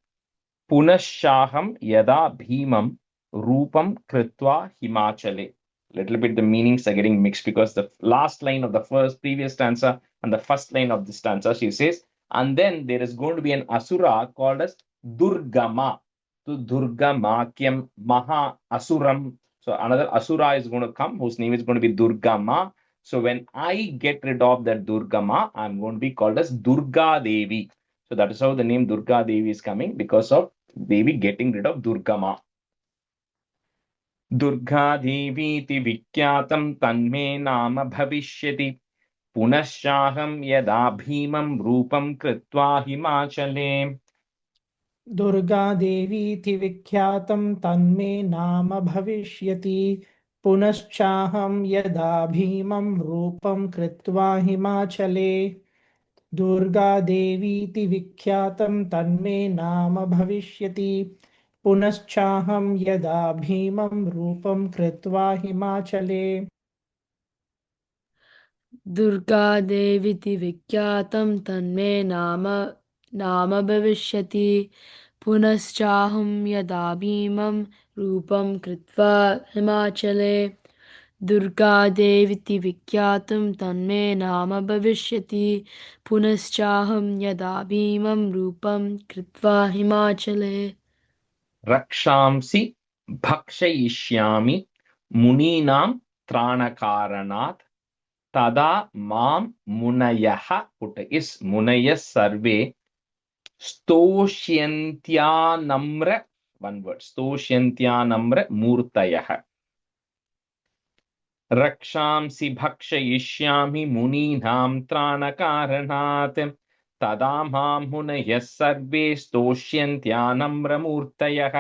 पुनश्चाहं यदा भीमं रूपं कृत्वा हिमाचले. Little bit the meanings are getting mixed because the last line of the previous stanza and the first line of this stanza, she says, and then there is going to be an asura called as Durgama. So Durgamakyam Maha Asuram. So another asura is going to come whose name is going to be Durgama. So when I get rid of that Durgama, I'm going to be called as Durga Devi. So that is how the name Durga Devi is coming, because of Devi getting rid of Durgama. Durga Deviti Vikyatam Tanme Nama Bhavishyati Punashaham Yada Bhimam Rupam Kritva Himachale. Durga देवीति विख्यातं तन्मे नाम भविष्यति पुनश्चाहं यदा भीमं रूपं कृत्वा हिमाचले। दुर्गा देवीति विख्यातं तन्मे नाम भविष्यति पुनश्चाहं यदा भीमं रूपं कृत्वा हिमाचले। दुर्गादेवीति विख्यातं तन्मे नाम भविष्यति पुनश्चाहं यदा भीमं रूपं कृत्वा हिमाचले। दुर्गादेवीति विख्यातं तन्मे नाम भविष्यति पुनश्चाहं यदा भीमं रूपं कृत्वा हिमाचले। रक्षांसि भक्षयिष्यामि मुनीनां त्राणकारणात् तदा मां मुनयः put is मुनयः सर्वे स्तोष्यन्त्यानम्र one word स्तोष्यन्त्यानम्र मूर्तयः रक्षांसि भक्षयिष्यामि मुनीनां त्राणकारणात् तदा मां मुनयः सर्वे स्तोष्यन्त्यानम्रमूर्तयः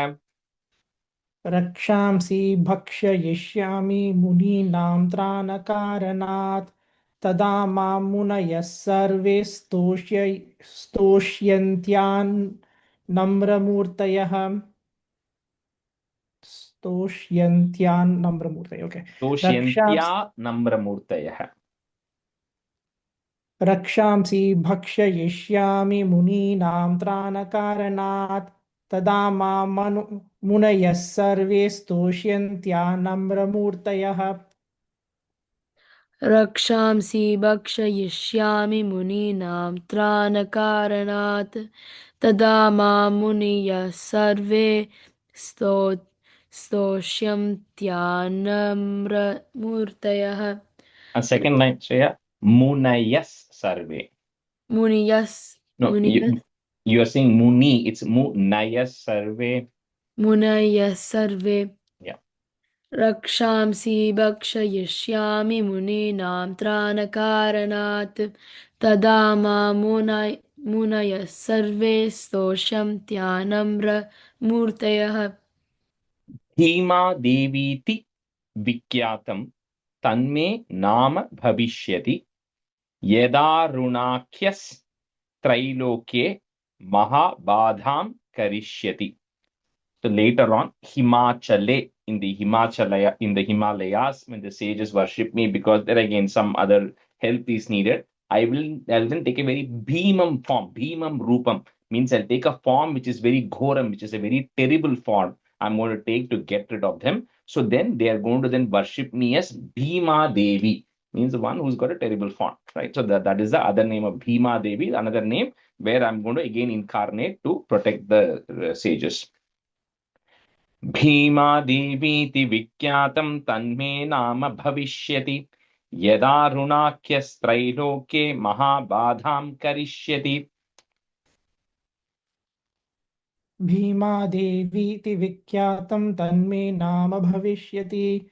रक्षांसि भक्षयिष्यामि मुनीनां त्राणकारणात् तदा मां मुनयः सर्वे स्तोष्यन्त्यान्नम्रमूर्तयः। ओके। स्तोष्यन्त्यानम्रमूर्तयः रक्षांसि भक्षयिष्यामि मुनीनां त्राणकारणात् तदा मां मुनयः सर्वे स्तोष्यन्त्यानम्रमूर्तयः। रक्षांसि भक्षयिष्यामि मुनीनां त्राणकारणात् तदा मां मुनयः सर्वे स्तोष्यन्त्यानम्रमूर्तयः। second line Shreya munayas sarve no you are saying muni it's munayas sarve मुनयः सर्वे। yeah रक्षांसि भक्षयिष्यामि मुनीनां त्राणकारणात् तदा मां मुनयः सर्वे स्तोष्यन्त्यानम्रमूर्तयः। Hima Deviti vikyatam tanme nama bhavishyati yada runakyas trailoke mahabadham karishyati. So later on, Himachale, in the Himalayas, when the sages worship me, because there again some other help is needed, I'll then take a very bhimam form. Bhimam rupam means I'll take a form which is very ghoram, which is a very terrible form. I'm going to take to get rid of them. So then they are going to then worship me as Bhima Devi, means the one who's got a terrible form, right? So that is the other name of Bhima Devi, another name where I'm going to again incarnate to protect the sages. भीमादेवीति विख्यातं तन्मे नाम भविष्यति यदा रुणाख्यस्त्रैलोक्ये महाबाधां करिष्यति. भीमादेवीति विख्यातं तन्मे नाम भविष्यति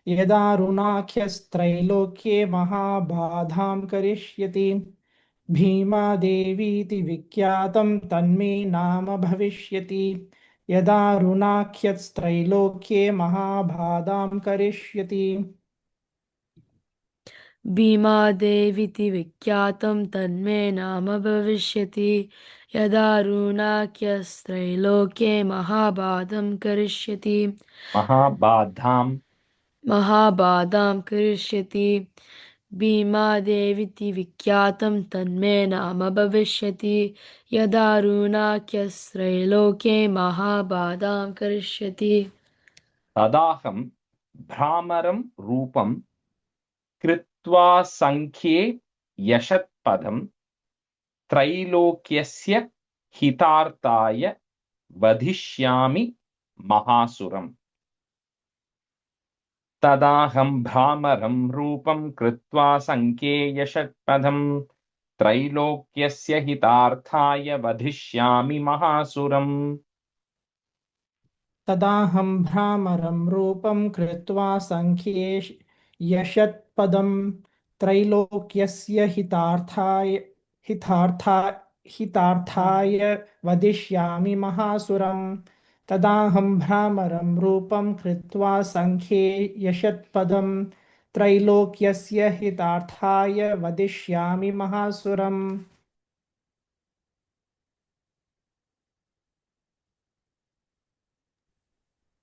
यदा रुणाख्यस्त्रैलोक्ये महाबाधां करिष्यति भीमादेवीति विख्यातं तन्मे नाम भविष्यति यदा रुणाख्यस्त्रैलोक्ये महाबाधां करिष्यति भीमादेवीति विख्यातं तन्मे नाम भविष्यति यदा रुणाख्यस्त्रैलोक्ये महाबाधं करिष्यति महाबाधां करिष्यति भीमादेवीति विख्यातं तन्मे नाम भविष्यति यदा रुणाख्यस्त्रैलोक्ये महाबाधां करिष्यति. तदाहं भ्रामरं रूपं कृत्वा संख्ये यशत्पदं त्रैलोक्यस्य हितार्थाय वधिष्यामि महासुरम्. तदाहं भ्रामरं रूपं कृत्वा संख्ये यशत्पदं त्रैलोक्यस्य हितार्थाय वधिष्यामि महासुरम्. तदाहं भ्रामरं रूपं कृत्वा संख्ये यशत्पदं त्रैलोक्यस्य हितार्थाय वदिष्यामि महासुरं तदाहं भ्रामरं रूपं कृत्वा संख्ये यशत्पदं त्रैलोक्यस्य हितार्थाय वदिष्यामि महासुरम्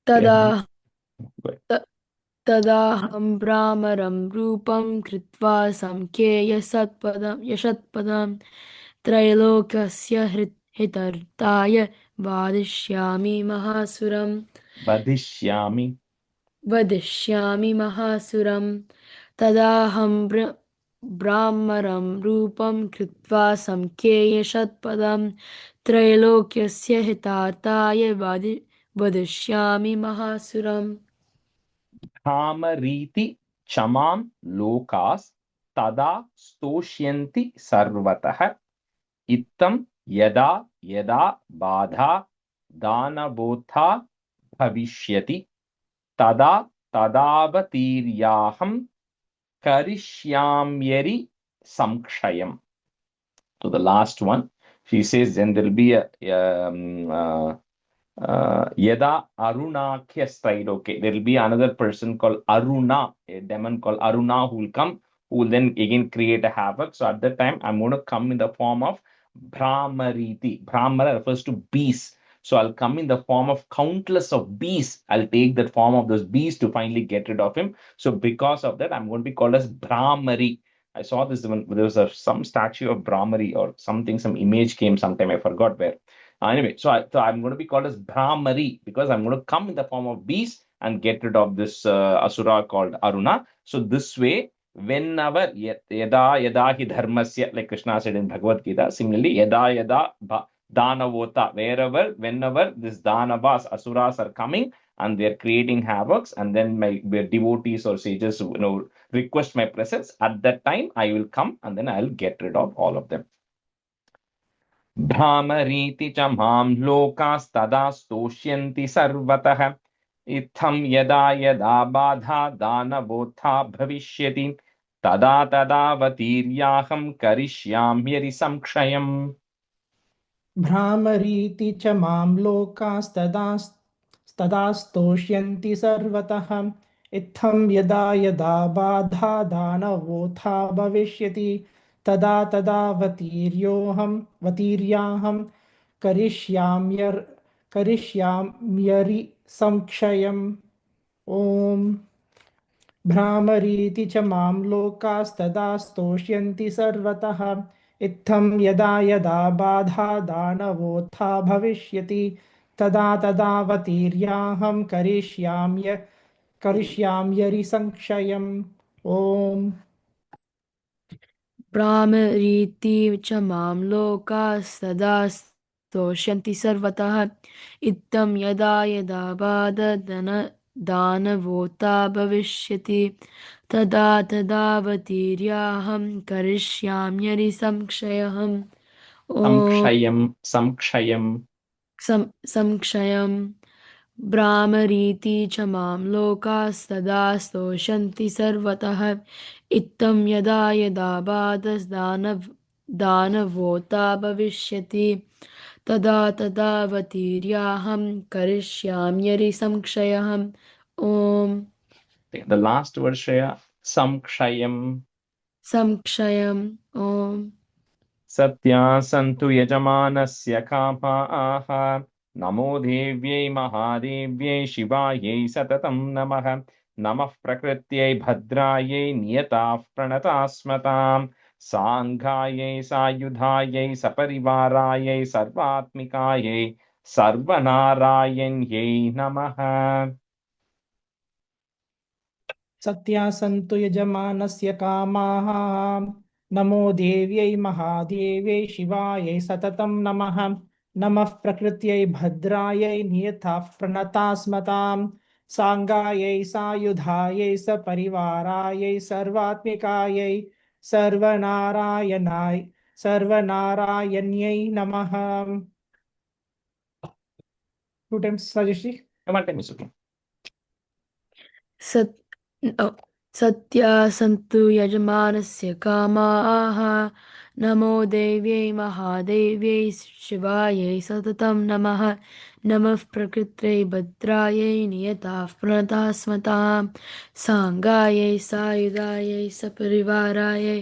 तदाहं भ्रामरं रूपं कृत्वा संख्ये यशत्पदं त्रैलोक्यस्य हितार्थाय वदिष्यामि महासुरम् तदाहं ब्राह्मरं रूपं कृत्वा संख्ये यशत्पदं त्रैलोक्यस्य हितार्थाय वदिष्यामि महासुरम्. भ्रामरीति क्षमां लोकास्तदा स्तोष्यन्ति सर्वतः इत्थं यदा यदा बाधा दानवोत्था भविष्यति तदा तदावतीर्याहं करिष्याम्यरि संक्षयम्. So the last one, she says, then there will be a Yada Arunakhya style. Okay, there will be another person called Aruna, a demon called Aruna who will come, who will then again create a havoc. So at that time, I'm going to come in the form of Brahmariti. Brahmara refers to beasts. So I'll come in the form of countless of beasts. I'll take that form of those beasts to finally get rid of him. So because of that, I'm going to be called as Brahmari. I saw this when there was some statue of Brahmari or something, some image came sometime, I forgot where. Anyway, so I'm going to be called as Brahmari because I'm going to come in the form of beast and get rid of this asura called Aruna. So this way, whenever yada yada hi dharmasya, like Krishna said in Bhagavad Gita, similarly yada yada danavota, whenever this danavas, asuras are coming and they're creating havocs, and then my devotees or sages request my presence, at that time I will come and then I'll get rid of all of them. भ्रामरीति च मां लोकास्तदा स्तोष्यन्ति सर्वतः इत्थं यदा यदा बाधा दानवोत्था भविष्यति तदा तदावतीर्याहं करिष्याम्यरि संक्षयम्. भ्रामरीति च मां लोकास्तदा स्तोष्यन्ति सर्वतः इत्थं यदा यदा बाधा दानवोत्था भविष्यति तदा वतीर्याहं करिष्याम्यर् करिष्याम्यरि संक्षयम् ॐ भ्रामरीति च मां लोकास्तदा स्तोष्यन्ति सर्वतः इत्थं यदा यदा बाधा दानवोत्था भविष्यति तदा वतीर्याहं करिष्याम्यरि संक्षयम् ॐ भ्रामरीति च मां लोकाः सदा स्तोष्यन्ति सर्वतः इत्थं यदा यदा दानवोता भविष्यति तदावतीर्याहं करिष्याम्यरिसंक्षयम् ॐ संक्षयम् संक्षयम् भ्रामरीति च मां लोकाः सदा स्तोषन्ति सर्वतः इत्थं यदा यदा दानवोता भविष्यति तदावतीर्याहं करिष्याम्यरिसंक्षयम् ॐ The last word, Shreya, samkshayam. संक्षयम् ॐ सत्या सन्तु यजमानस्य कामाः नमो देव्यै महादेव्यै शिवायै सततं नमः नमः प्रकृत्यै भद्रायै नियताः प्रणताः स्मताम् साङ्गायै सायुधायै सपरिवारायै सर्वात्मिकायै सर्वनारायण्यै नमः सत्या सन्तु यजमानस्य कामाः नमो देव्यै महादेव्यै शिवायै सततं नमः नमः प्रकृत्यै भद्रायै नियताः प्रणता स्मतां साङ्गायै सायुधायै सपरिवारायै सर्वात्मिकायै सर्वनारायण्यै नमः. Two times, Sajashri. One time is okay. सत्या सन्तु यजमानस्य कामाः नमो देव्यै महादेव्यै शिवायै सततं नमः नमः प्रकृत्यै भद्रायै नियताः प्रणताः स्मतां साङ्गायै सायुधायै सपरिवारायै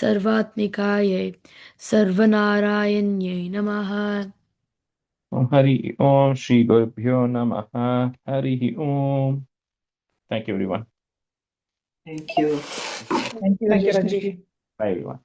सर्वात्मिकायै सर्वनारायण्यै नमः Hari Om Shri Gurubhyo Namaha Hari Om. Thank you, everyone. Thank you. Thank you, Rajeshri. Bye, everyone.